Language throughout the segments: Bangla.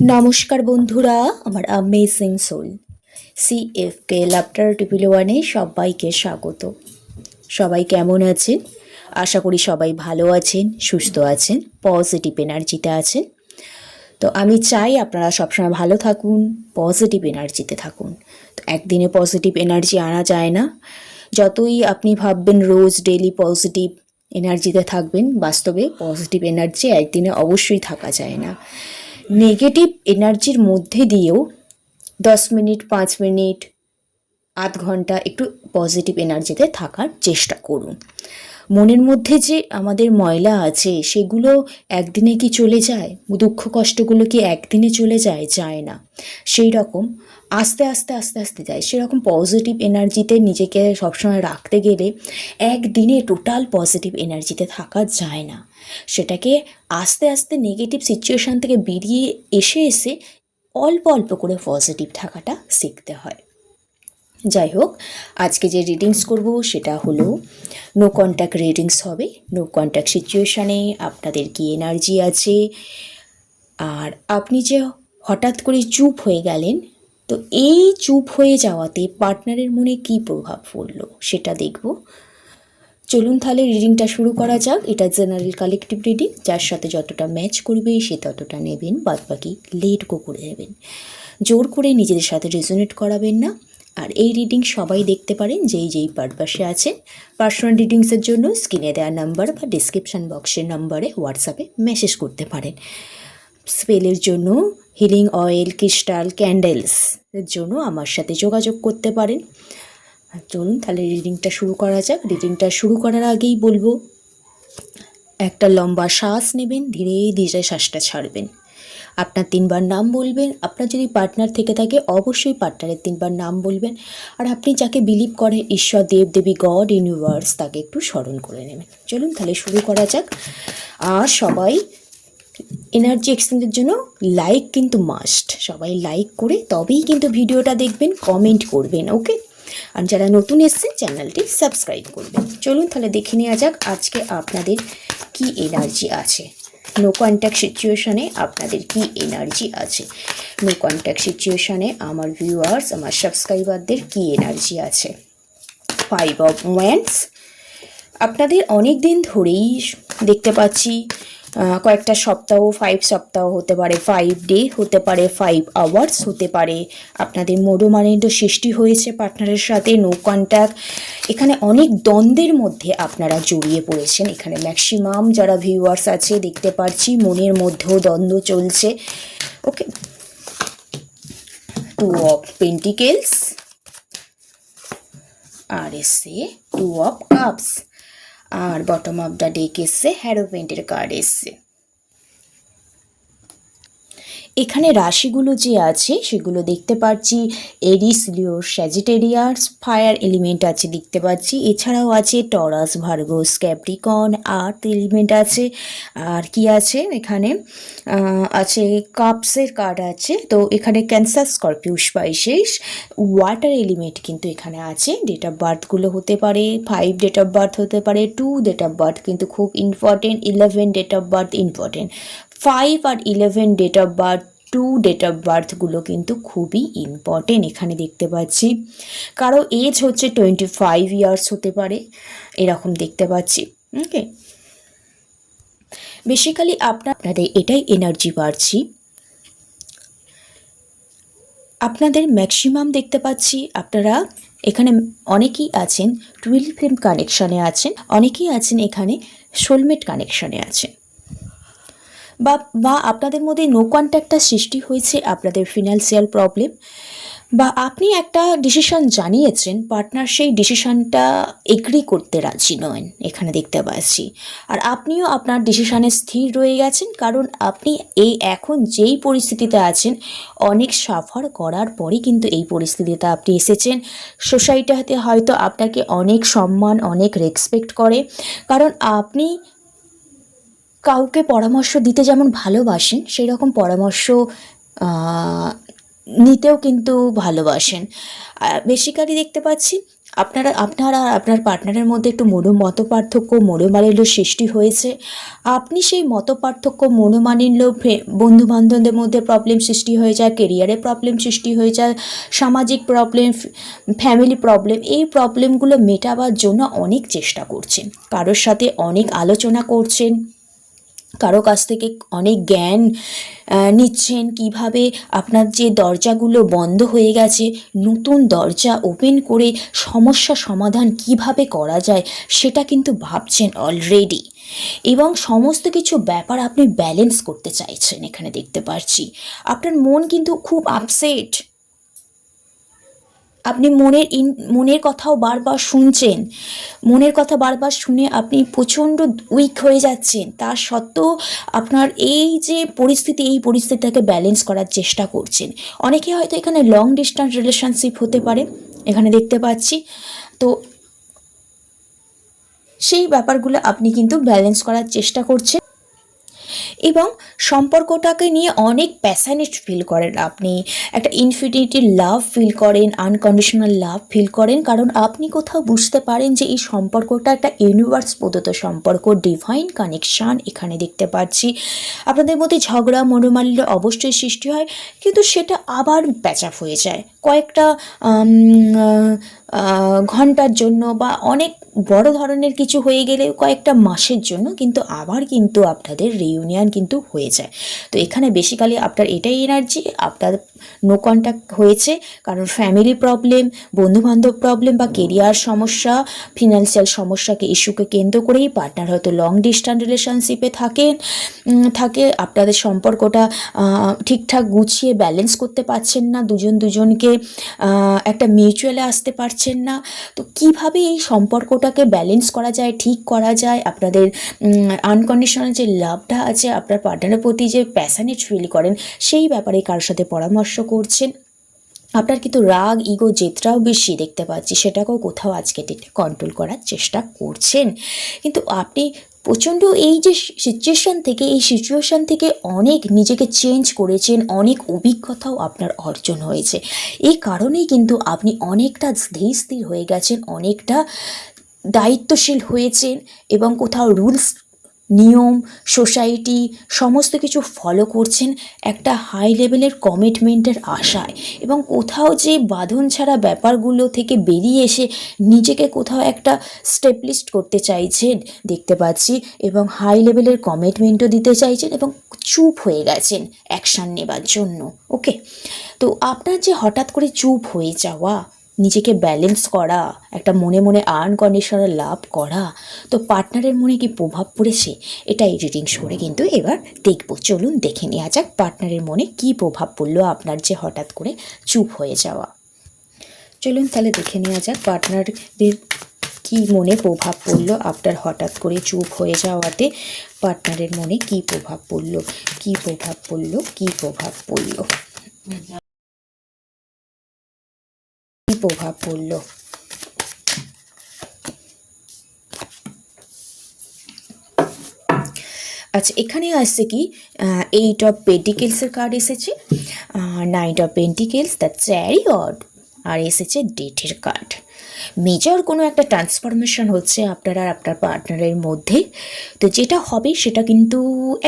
নমস্কার বন্ধুরা, আমার অ্যামেজিং সোল সিএফকে লাফটার টিপিল ওয়ানে সবাইকে স্বাগত। সবাই কেমন আছেন? আশা করি সবাই ভালো আছেন, সুস্থ আছেন, পজিটিভ এনার্জিতে আছেন। তো আমি চাই আপনারা সবসময় ভালো থাকুন, পজিটিভ এনার্জিতে থাকুন। তো একদিনে পজিটিভ এনার্জি আনা যায় না। যতই আপনি ভাববেন রোজ ডেলি পজিটিভ এনার্জিতে থাকবেন, বাস্তবে পজিটিভ এনার্জি একদিনে অবশ্যই থাকা যায় না। নেগেটিভ এনার্জির মধ্যে দিয়েও 10 মিনিট, 5 মিনিট, আধ ঘন্টা একটু পজিটিভ এনার্জিতে থাকার চেষ্টা করুন। মনের মধ্যে যে আমাদের ময়লা আছে সেগুলো একদিনে কি চলে যায়? দুঃখ কষ্টগুলো কি একদিনে চলে যায়? যায় না। সেই রকম আস্তে আস্তে আস্তে আস্তে যায়। সেরকম পজিটিভ এনার্জিতে নিজেকে সবসময় রাখতে গেলে একদিনে টোটাল পজিটিভ এনার্জিতে থাকা যায় না। সেটাকে আস্তে আস্তে নেগেটিভ সিচুয়েশান থেকে বেরিয়ে এসে এসে অল্প অল্প করে পজিটিভ থাকাটা শিখতে হয়। যাই হোক, আজকে যে রিডিংস করব সেটা হলো নো কন্ট্যাক্ট রিডিংস হবে। নো কন্ট্যাক্ট সিচুয়েশানে আপনাদের কি এনার্জি আছে, আর আপনি যে হঠাৎ করে চুপ হয়ে গেলেন, তো এই চুপ হয়ে যাওয়াতে পার্টনারের মনে কি প্রভাব পড়লো সেটা দেখব। চলুন তাহলে রিডিংটা শুরু করা যাক। এটা জেনারেল কালেকটিভ রিডিং, যার সাথে যতটা ম্যাচ করবে সে ততটা নেবেন, বাদ বাকি লেট গো করে নেবেন। জোর করে নিজেদের সাথে রেজোনেট করাবেন না। আর এই রিডিং সবাই দেখতে পারেন যেই পারপাসে আছেন। পার্সোনাল রিডিংসের জন্য স্ক্রিনে দেওয়া নাম্বার বা ডিসক্রিপশান বক্সের নাম্বারে হোয়াটসঅ্যাপে মেসেজ করতে পারেন। স্পেলের জন্য, হিলিং অয়েল, ক্রিস্টাল, ক্যান্ডেলস এর জন্য আমার সাথে যোগাযোগ করতে পারেন। চলুন তাহলে রিডিংটা শুরু করা যাক। রিডিংটা শুরু করার আগেই বলবো, একটা লম্বা শ্বাস নেবেন, ধীরে ধীরে শ্বাসটা ছাড়বেন। আপনার 3বার নাম বলবেন। আপনার যদি পার্টনার থেকে থাকে অবশ্যই পার্টনারের 3বার নাম বলবেন। আর আপনি যাকে বিলিভ করেন, ঈশ্বর, দেবদেবী, গড, ইউনিভার্স, তাকে একটু স্মরণ করে নেবেন। চলুন তাহলে শুরু করা যাক। আর সবাই এনার্জি এক্সচেঞ্জের জন্য লাইক কিন্তু মাস্ট। সবাই লাইক করে তবেই কিন্তু ভিডিওটা দেখবেন, কমেন্ট করবেন, ওকে? আর যারা নতুন এসেছেন চ্যানেলটি সাবস্ক্রাইব করবেন। চলুন তাহলে দেখে নেওয়া যাক আজকে আপনাদের কি এনার্জি আছে। নো কন্ট্যাক্ট সিচুয়েশানে আপনাদের কি এনার্জি আছে? নো কন্ট্যাক্ট সিচুয়েশানে আমার ভিউয়ার্স, আমার সাবস্ক্রাইবারদের কি এনার্জি আছে? 5 অফ ওয়ান্ডস। আপনাদের অনেক দিন ধরেই দেখতে পাচ্ছি, কয়েকটা সপ্তাহ, 5 সপ্তাহ হতে পারে, 5 ডে হতে পারে, 5 আওয়ার্স হতে পারে, আপনাদের মনোমালিন্য সৃষ্টি হয়েছে পার্টনারের সাথে। নো কন্ট্যাক্ট, এখানে অনেক দ্বন্দ্বের মধ্যে আপনারা জড়িয়ে পড়েছেন। এখানে ম্যাক্সিমাম যারা ভিউয়ার্স আছে দেখতে পাচ্ছি মনের মধ্যেও দ্বন্দ্ব চলছে, ওকে? 2 অফ পেন্টিকেলস, আর এসছে 2 অফ কাপস, আর বটম অফ দ্য ডেক এসছে হ্যারোপেন্টের কার্ড এসছে। এখানে রাশিগুলো যে আছে সেগুলো দেখতে পাচ্ছি এরিস, লিও, স্যাজিটেরিয়াস, ফায়ার এলিমেন্ট আছে দেখতে পাচ্ছি। এছাড়াও আছে টরাস, ভার্গোস, ক্যাপ্রিকন, আর্থ এলিমেন্ট আছে। আর কি আছে এখানে? আছে কাপসের কার্ড আছে। তো এখানে cancer, Scorpio, spices, water element কিন্তু এখানে আছে। ডেট অফ বার্থগুলো হতে পারে 5 ডেট অফ বার্থ হতে পারে, 2 ডেট অফ বার্থ কিন্তু খুব important, 11 date of birth important, 5 আর 11 date of birth, 2 date of বার্থগুলো কিন্তু খুবই ইম্পর্টেন্ট এখানে দেখতে পাচ্ছি। কারো এজ হচ্ছে 25 ইয়ার্স হতে পারে, এরকম দেখতে পাচ্ছি, ওকে? বেসিক্যালি আপনাদের এটাই এনার্জি পাচ্ছি। আপনাদের ম্যাক্সিমাম দেখতে পাচ্ছি আপনারা এখানে অনেকেই আছেন টুইন ফ্লেম কানেকশানে আছেন, অনেকেই আছেন এখানে সোলমেট কানেকশানে আছেন, বা আপনাদের মধ্যে নো কন্ট্যাক্টটা সৃষ্টি হয়েছে আপনাদের ফিনান্সিয়াল প্রবলেম, বা আপনি একটা ডিসিশন জানিয়েছেন, পার্টনার সেই ডিসিশনটা এগ্রি করতে রাজি নয় এখানে দেখতে পাচ্ছি। আর আপনিও আপনার ডিসিশনে স্থির রয়ে গেছেন, কারণ আপনি এখন যেই পরিস্থিতিতে আছেন অনেক সাফার করার পরই কিন্তু এই পরিস্থিতিতে আপনি এসেছেন। সোসাইটিতে হয়তো আপনাকে অনেক সম্মান, অনেক রেসপেক্ট করে, কারণ আপনি কাউকে পরামর্শ দিতে যেমন ভালোবাসেন সেই রকম পরামর্শ নিতেও কিন্তু ভালোবাসেন। বেসিক্যালি দেখতে পাচ্ছি আপনারা আপনারা আর আপনার পার্টনারের মধ্যে একটু মতপার্থক্য মনোমালিন্য সৃষ্টি হয়েছে। আপনি সেই মতপার্থক্য মনোমালিন্য বন্ধু বান্ধবদের মধ্যে প্রবলেম সৃষ্টি হয়ে যায়, কেরিয়ারে প্রবলেম সৃষ্টি হয়ে যায়, সামাজিক প্রবলেম, ফ্যামিলি প্রবলেম, এই প্রবলেমগুলো মেটাবার জন্য অনেক চেষ্টা করছেন, কারোর সাথে অনেক আলোচনা করছেন, কারো কাছ থেকে অনেক জ্ঞান নিচ্ছেন, কিভাবে আপনার যে দরজাগুলো বন্ধ হয়ে গেছে নতুন দরজা ওপেন করে সমস্যা সমাধান কিভাবে করা যায় সেটা কিন্তু ভাবছেন অলরেডি। এবং সমস্ত কিছু ব্যাপার আপনি ব্যালেন্স করতে চাইছেন, এখানে দেখতে পাচ্ছি আপনার মন কিন্তু খুব আপসেট। আপনি মনের কথাও বারবার শুনছেন, মনের কথা বারবার শুনে আপনি প্রচণ্ড উইক হয়ে যাচ্ছেন। তা সত্ত্বেও আপনার এই যে পরিস্থিতি, এই পরিস্থিতিটাকে ব্যালেন্স করার চেষ্টা করছেন। অনেকে হয়তো এখানে লং ডিস্টেন্স রিলেশনশিপ হতে পারে, এখানে দেখতে পাচ্ছি। তো সেই ব্যাপারগুলো আপনি কিন্তু ব্যালেন্স করার চেষ্টা করছেন এবং সম্পর্কটাকে নিয়ে অনেক প্যাশনেট ফিল করেন আপনি, একটা ইনফিনিটি লাভ ফিল করেন, আনকন্ডিশনাল লাভ ফিল করেন, কারণ আপনি কোথাও বুঝতে পারেন যে এই সম্পর্কটা একটা ইউনিভার্স প্রদত্ত সম্পর্ক, ডিভাইন কানেকশান। এখানে দেখতে পাচ্ছি আপনাদের মধ্যে ঝগড়া মনোমালিন্য অবশ্যই সৃষ্টি হয়, কিন্তু সেটা আবার প্যাচ আপ হয়ে যায় কয়েকটা ঘন্টার জন্য, বা অনেক বড় ধরনের কিছু হয়ে গেলে কয়েকটা মাসের জন্য, কিন্তু আবার কিন্তু আপনাদের রিইউনিয়ন কিন্তু হয়ে যায়। তো এখানে বেসিক্যালি আপনার এটাই এনার্জি, আপনার নো কন্ট্যাক্ট হয়েছে কারণ ফ্যামিলি প্রবলেম, বন্ধুবান্ধব প্রবলেম বা কেরিয়ার সমস্যা, ফিনান্সিয়াল সমস্যাকে ইস্যুকে কেন্দ্র করেই পার্টনার হয়তো লং ডিস্টেন্স রিলেশনশিপে থাকে। আপনাদের সম্পর্কটা ঠিকঠাক গুছিয়ে ব্যালেন্স করতে পারছেন না, দুজনকে একটা মিউচুয়ালে আসতে পারছেন না। তো কিভাবে এই সম্পর্কটাকে ব্যালেন্স করা যায়, ঠিক করা যায়, আপনাদের আনকন্ডিশনাল যে লাভটা আছে, আপনার পার্টনারের প্রতি যে প্যাশনেট ফিল করেন, সেই ব্যাপারে কারোর সাথে পরামর্শ করছেন। আপনার কিন্তু রাগ ইগো জেদটাও বেশি দেখতে পাচ্ছি, সেটাকেও কোথাও আজকে কন্ট্রোল করার চেষ্টা করছেন। কিন্তু আপনি প্রচণ্ড এই যে সিচুয়েশান থেকে অনেক নিজেকে চেঞ্জ করেছেন, অনেক অভিজ্ঞতাও আপনার অর্জন হয়েছে। এই কারণেই কিন্তু আপনি অনেকটা ধীর স্থির হয়ে গেছেন, অনেকটা দায়িত্বশীল হয়েছেন, এবং কোথাও রুলস নিয়ম সোসাইটি সমস্ত কিছু ফলো করছেন একটা হাই লেভেলের কমিটমেন্টের আশায়, এবং কোথাও যে বাঁধন ছাড়া ব্যাপারগুলো থেকে বেরিয়ে এসে নিজেকে কোথাও একটা স্টেবলিশড করতে চাইছেন দেখতে পাচ্ছি, এবং হাই লেভেলের কমিটমেন্টও দিতে চাইছেন, এবং চুপ হয়ে গেছেন অ্যাকশান নেবার জন্য। ওকে, তো আপনার যে হঠাৎ করে চুপ হয়ে যাওয়া, নিজেকে ব্যালেন্স করা, একটা মনে মনে আনকন্ডিশনাল লাভ করা, তো পার্টনারের মনে কি প্রভাব পড়েছে এটা এই রিডিংস করে কিন্তু এবার দেখবো। চলুন দেখে নেওয়া যাক পার্টনারের মনে কি প্রভাব পড়লো আপনার যে হঠাৎ করে চুপ হয়ে যাওয়া। চলুন তাহলে দেখে নেওয়া যাক পার্টনারদের কি মনে প্রভাব পড়লো আপনার হঠাৎ করে চুপ হয়ে যাওয়াতে। পার্টনারের মনে কি প্রভাব পড়লো, কি প্রভাব পড়লো, কি প্রভাব পড়লো, কি প্রভাব পড়লো। আচ্ছা, এখানে আসছে কি 8 অফ পেন্টিকেলসের কার্ড এসেছে, 9 অফ পেন্টিকেলস, দ্য চ্যারিয়ট, আর এসেছে ডেথের কার্ড। মেজর কোনো একটা ট্রান্সফরমেশন হচ্ছে আপনার আর আপনার পার্টনারের মধ্যে। তো যেটা হবে সেটা কিন্তু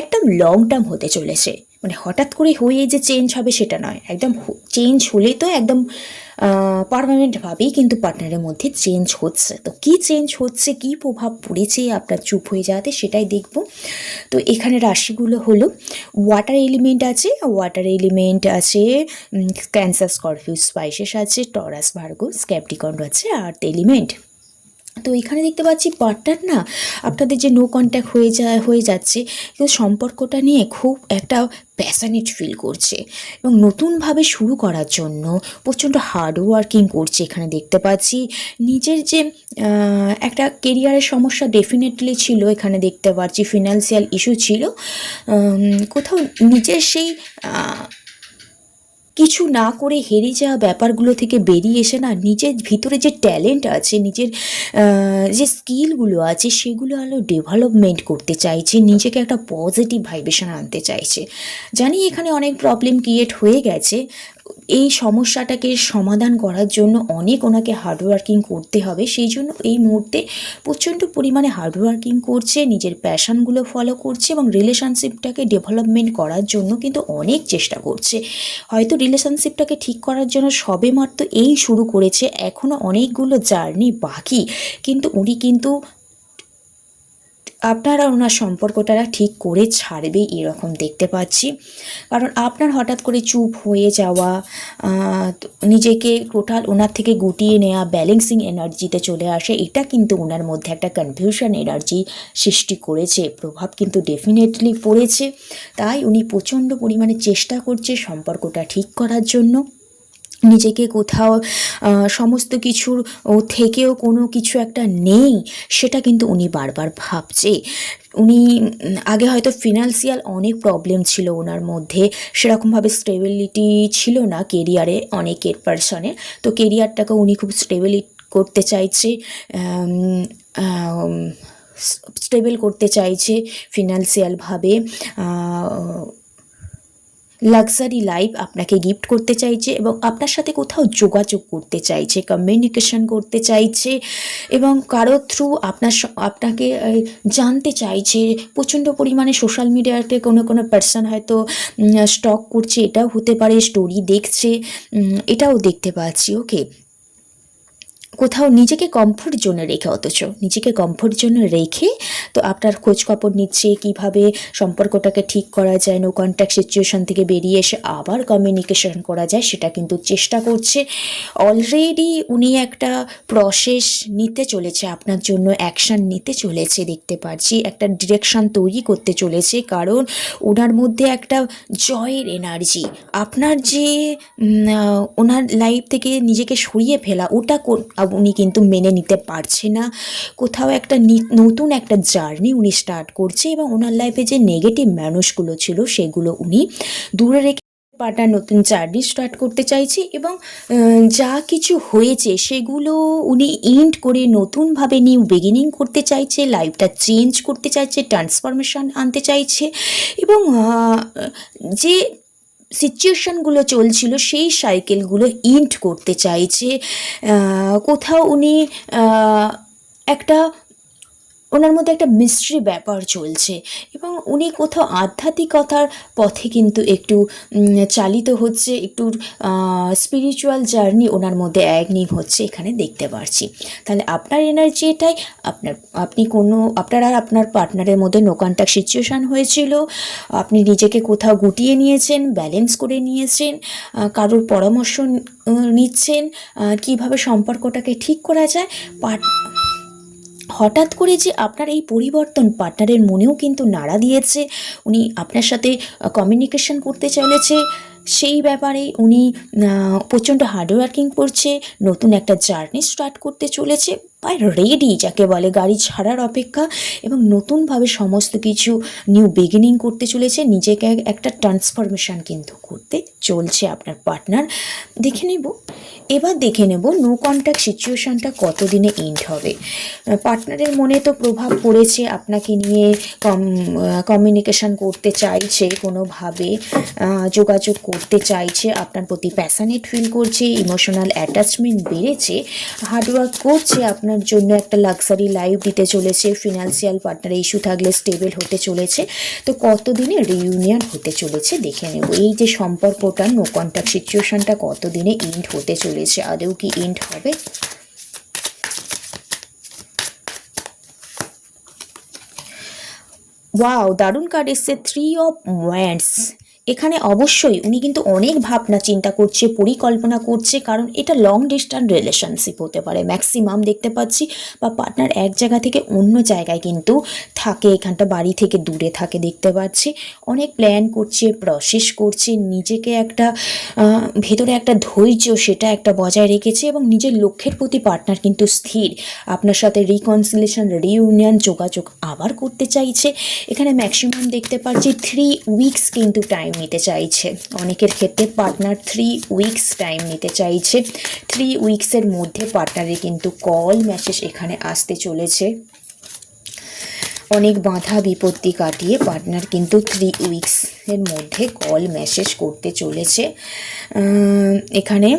একদম লং টার্ম হতে চলেছে, মানে হঠাৎ করে হয়ে যে চেঞ্জ হবে সেটা নয়, একদম চেঞ্জ হলে তো একদম পারমানেন্টভাবেই কিন্তু পার্টনারের মধ্যে চেঞ্জ হচ্ছে। তো কী চেঞ্জ হচ্ছে, কী প্রভাব পড়েছে আপনার চুপ হয়ে যাওয়াতে, সেটাই দেখব। তো এখানে রাশিগুলো হলো ওয়াটার এলিমেন্ট আছে, ওয়াটার এলিমেন্ট আছে ক্যান্সার স্করপিও স্পাইসেস আছে, টরাস ভার্গো ক্যাপ্রিকর্ন আছে আর্থ এলিমেন্ট। তো এখানে দেখতে পাচ্ছি পার্টনার না আপনাদের যে নো কন্ট্যাক্ট হয়ে যাচ্ছে, কিন্তু সম্পর্কটা নিয়ে খুব একটা প্যাশনেট ফিল করছে, এবং নতুনভাবে শুরু করার জন্য প্রচণ্ড হার্ড ওয়ার্কিং করছে। এখানে দেখতে পাচ্ছি নিজের যে একটা কেরিয়ারের সমস্যা ডেফিনেটলি ছিল, এখানে দেখতে পাচ্ছি ফিনান্সিয়াল ইস্যু ছিল, কোথাও নিজের সেই কিছু না করে হেরে যাওয়া ব্যাপারগুলো থেকে বেরিয়ে এসে না নিজের ভিতরে যে ট্যালেন্ট আছে, নিজের যে স্কিলগুলো আছে সেগুলো আরও ডেভেলপমেন্ট করতে চাইছে, নিজেকে একটা পজিটিভ ভাইব্রেশন আনতে চাইছে। জানি এখানে অনেক প্রবলেম ক্রিয়েট হয়ে গেছে, এই সমস্যাটাকে সমাধান করার জন্য অনেক ওনাকে হার্ডওয়ার্কিং করতে হবে। সেই জন্য এই মুহূর্তে প্রচণ্ড পরিমাণে হার্ডওয়ার্কিং করছে, নিজের প্যাশনগুলো ফলো করছে এবং রিলেশনশিপটাকে ডেভেলপমেন্ট করার জন্য কিন্তু অনেক চেষ্টা করছে। হয়তো রিলেশনশিপটাকে ঠিক করার জন্য সবেমাত্র এই শুরু করেছে, এখনও অনেকগুলো জার্নি বাকি, কিন্তু উনি কিন্তু আপনারা ওনার সম্পর্কটা ঠিক করে ছাড়বেই এরকম দেখতে পাচ্ছি। কারণ আপনার হঠাৎ করে চুপ হয়ে যাওয়া, নিজেকে টোটাল ওনার থেকে গুটিয়ে নেওয়া, ব্যালেন্সিং এনার্জিতে চলে আসে, এটা কিন্তু ওনার মধ্যে একটা কনফিউশন এনার্জি সৃষ্টি করেছে, প্রভাব কিন্তু ডেফিনেটলি পড়েছে। তাই উনি প্রচণ্ড পরিমাণে চেষ্টা করছে সম্পর্কটা ঠিক করার জন্য। নিজেকে কোথাও সমস্ত কিছুর থেকেও কোনো কিছু একটা নেই, সেটা কিন্তু উনি বারবার ভাবছে। উনি আগে হয়তো ফিনান্সিয়াল অনেক প্রবলেম ছিল ওনার মধ্যে, সেরকমভাবে স্টেবিলিটি ছিল না কেরিয়ারে অনেকের পার্সনের। তো কেরিয়ারটাকে উনি খুব স্টেবিলি করতে চাইছে, স্টেবল করতে চাইছে ফিনান্সিয়ালভাবে। লাক্সারি লাইফ আপনাকে গিফট করতে চাইছে এবং আপনার সাথে কোথাও যোগাযোগ করতে চাইছে, কমিউনিকেশন করতে চাইছে এবং কারো থ্রু আপনাকে জানতে চাইছে। প্রচণ্ড পরিমাণে সোশ্যাল মিডিয়াতে কোনো পার্সন হয়তো স্টক করছে, এটাও হতে পারে, স্টোরি দেখছে, এটাও দেখতে পাচ্ছি। ওকে, কোথাও নিজেকে কমফোর্ট জোনে রেখে, অথচ নিজেকে কমফোর্ট জোনে রেখে তো আপনার খোঁজখবর নিচ্ছে, কিভাবে সম্পর্কটাকে ঠিক করা যায়, নো কন্ট্যাক্ট সিচুয়েশন থেকে বেরিয়ে এসে আবার কমিউনিকেশন করা যায়, সেটা কিন্তু চেষ্টা করছে। অলরেডি উনি একটা প্রসেস নিতে চলেছে আপনার জন্য, অ্যাকশান নিতে চলেছে দেখতে পাচ্ছি, একটা ডিরেকশান তৈরি করতে চলেছে। কারণ ওনার মধ্যে একটা জয়ের এনার্জি, আপনার যে ওনার লাইফ থেকে নিজেকে সরিয়ে ফেলা, ওটা উনি কিন্তু মেনে নিতে পারছে না। কোথাও একটা নতুন একটা জার্নি উনি স্টার্ট করছে এবং ওনার লাইফে যে নেগেটিভ মানুষগুলো ছিল সেগুলো উনি দূরে রেখে পার্টনার নতুন জার্নি স্টার্ট করতে চাইছে এবং যা কিছু হয়েছে সেগুলো উনি এন্ড করে নতুনভাবে নিউ বিগিনিং করতে চাইছে, লাইফটা চেঞ্জ করতে চাইছে, ট্রান্সফরমেশন আনতে চাইছে এবং যে সিচুয়েশানগুলো চলছিল সেই সাইকেলগুলো এন্ড করতে চাইছে। কোথাও উনি একটা ওনার মধ্যে একটা মিস্ট্রি ব্যাপার চলছে এবং উনি কোথাও আধ্যাত্মিকতার পথে কিন্তু একটু চালিত হচ্ছে, একটু স্পিরিচুয়াল জার্নি ওনার মধ্যে অ্যাগনিভ হচ্ছে, এখানে দেখতে পারছি। তাহলে আপনার এনার্জি এটাই, আপনার আর আপনার পার্টনারের মধ্যে নো কন্ট্যাক্ট সিচুয়েশান হয়েছিল, আপনি নিজেকে কোথাও গুটিয়ে নিয়েছেন, ব্যালেন্স করে নিয়েছেন, কারোর পরামর্শ নিচ্ছেন কিভাবে সম্পর্কটাকে ঠিক করা যায়। হঠাৎ করে যে আপনার এই পরিবর্তন পার্টনারের মনেও কিন্তু নাড়া দিয়েছে, উনি আপনার সাথে কমিউনিকেশন করতে চলেছে, সেই ব্যাপারে উনি প্রচণ্ড হার্ডওয়ার্কিং করছে, নতুন একটা জার্নি স্টার্ট করতে চলেছে, বা রেডি যাকে বলে, গাড়ি ছাড়ার অপেক্ষা, এবং নতুনভাবে সমস্ত কিছু নিউ বিগিনিং করতে চলেছে, নিজেকে একটা ট্রান্সফরমেশন কিন্তু করতে চলছে আপনার পার্টনার। দেখে নেব নো কন্ট্যাক্ট সিচুয়েশানটা কতদিনে এন্ড হবে। পার্টনারের মনে তো প্রভাব পড়েছে, আপনাকে নিয়ে কমিউনিকেশন করতে চাইছে, কোনোভাবে যোগাযোগ করতে চাইছে, আপনার প্রতি প্যাশনেট ফিল করছে, ইমোশনাল অ্যাটাচমেন্ট বেড়েছে, হার্ডওয়ার্ক করছে, আপনার জন্য একটা লাক্সারি লাইফ দিতে চলেছে, ফিনান্সিয়াল পার্টনার ইস্যু থাকলে স্টেবল হতে চলেছে। তো কতদিনে রিইউনিয়ন হতে চলেছে দেখে নেব। এই যে সম্পর্কটা নো কন্ট্যাক্ট সিচুয়েশানটা কতদিনে এন্ড হতে চলেছে, আদৌ কি এন্ড হবে? ওয়াও, দারুণ কার্ড এসছে 3 অফ ওয়ান্ডস। এখানে অবশ্যই উনি কিন্তু অনেক ভাবনা চিন্তা করছে, পরিকল্পনা করছে, কারণ এটা লং ডিস্ট্যান্স রিলেশনশিপ হতে পারে ম্যাক্সিমাম দেখতে পাচ্ছি, বা পার্টনার এক জায়গা থেকে অন্য জায়গায় কিন্তু থাকে, এখানটা বাড়ি থেকে দূরে থাকে দেখতে পাচ্ছি। অনেক প্ল্যান করছে, প্রসেস করছে, নিজেকে একটা ভেতরে একটা ধৈর্য সেটা একটা বজায় রেখেছে এবং নিজের লক্ষ্যের প্রতি পার্টনার কিন্তু স্থির, আপনার সাথে রিকনসিলেশন, রিইউনিয়ন, যোগাযোগ আবার করতে চাইছে। এখানে ম্যাক্সিমাম দেখতে পাচ্ছি 3 উইকস কিন্তু টাইম নিতে চাইছে, অনেকের ক্ষেত্রে পার্টনার 3 উইকস টাইম নিতে চাইছে। 3 উইকসের মধ্যে পার্টনারের কিন্তু কল মেসেজ এখানে আসতে চলেছে। অনেক বাধা বিপত্তি কাটিয়ে পার্টনার কিন্তু 3 উইকসের মধ্যে কল মেসেজ করতে চলেছে। এখানে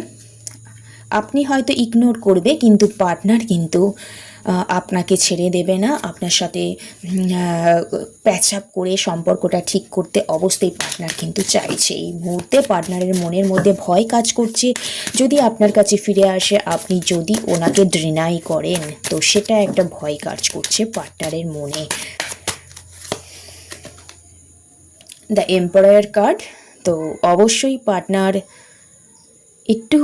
আপনি হয়তো ইগনোর করবে, কিন্তু পার্টনার কিন্তু আপনাকে ছেড়ে দেবে না। আপনার সাথে প্যাচ আপ করে সম্পর্কটা ঠিক করতে অবশ্যই পার্টনার কিন্তু চাইছে। এই মুহূর্তে পার্টনারের মনের মধ্যে ভয় কাজ করছে, যদি আপনার কাছে ফিরে আসে, আপনি যদি ওনাকে ডিনাই করেন, তো সেটা একটা ভয় কাজ করছে পার্টনারের মনে। দ্য এম্পারার কার্ড, তো অবশ্যই পার্টনার একটু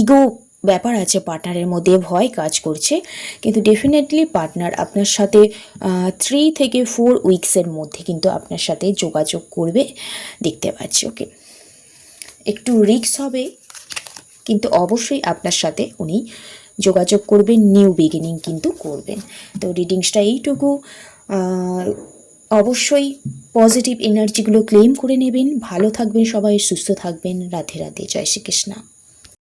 ইগো ব্যাপার আছে, পার্টনারের মধ্যে ভয় কাজ করছে, কিন্তু ডেফিনেটলি পার্টনার আপনার সাথে 3 থেকে 4 উইকসের মধ্যে কিন্তু আপনার সাথে যোগাযোগ করবে দেখতে পাচ্ছি। ওকে, একটু রিস্ক হবে, কিন্তু অবশ্যই আপনার সাথে উনি যোগাযোগ করবেন, নিউ বিগিনিং কিন্তু করবেন। তো রিডিংসটা এইটুকু। অবশ্যই পজিটিভ এনার্জিগুলো ক্লেম করে নেবেন। ভালো থাকবেন সবাই, সুস্থ থাকবেন। রাধে রাধে, জয় শ্রীকৃষ্ণ।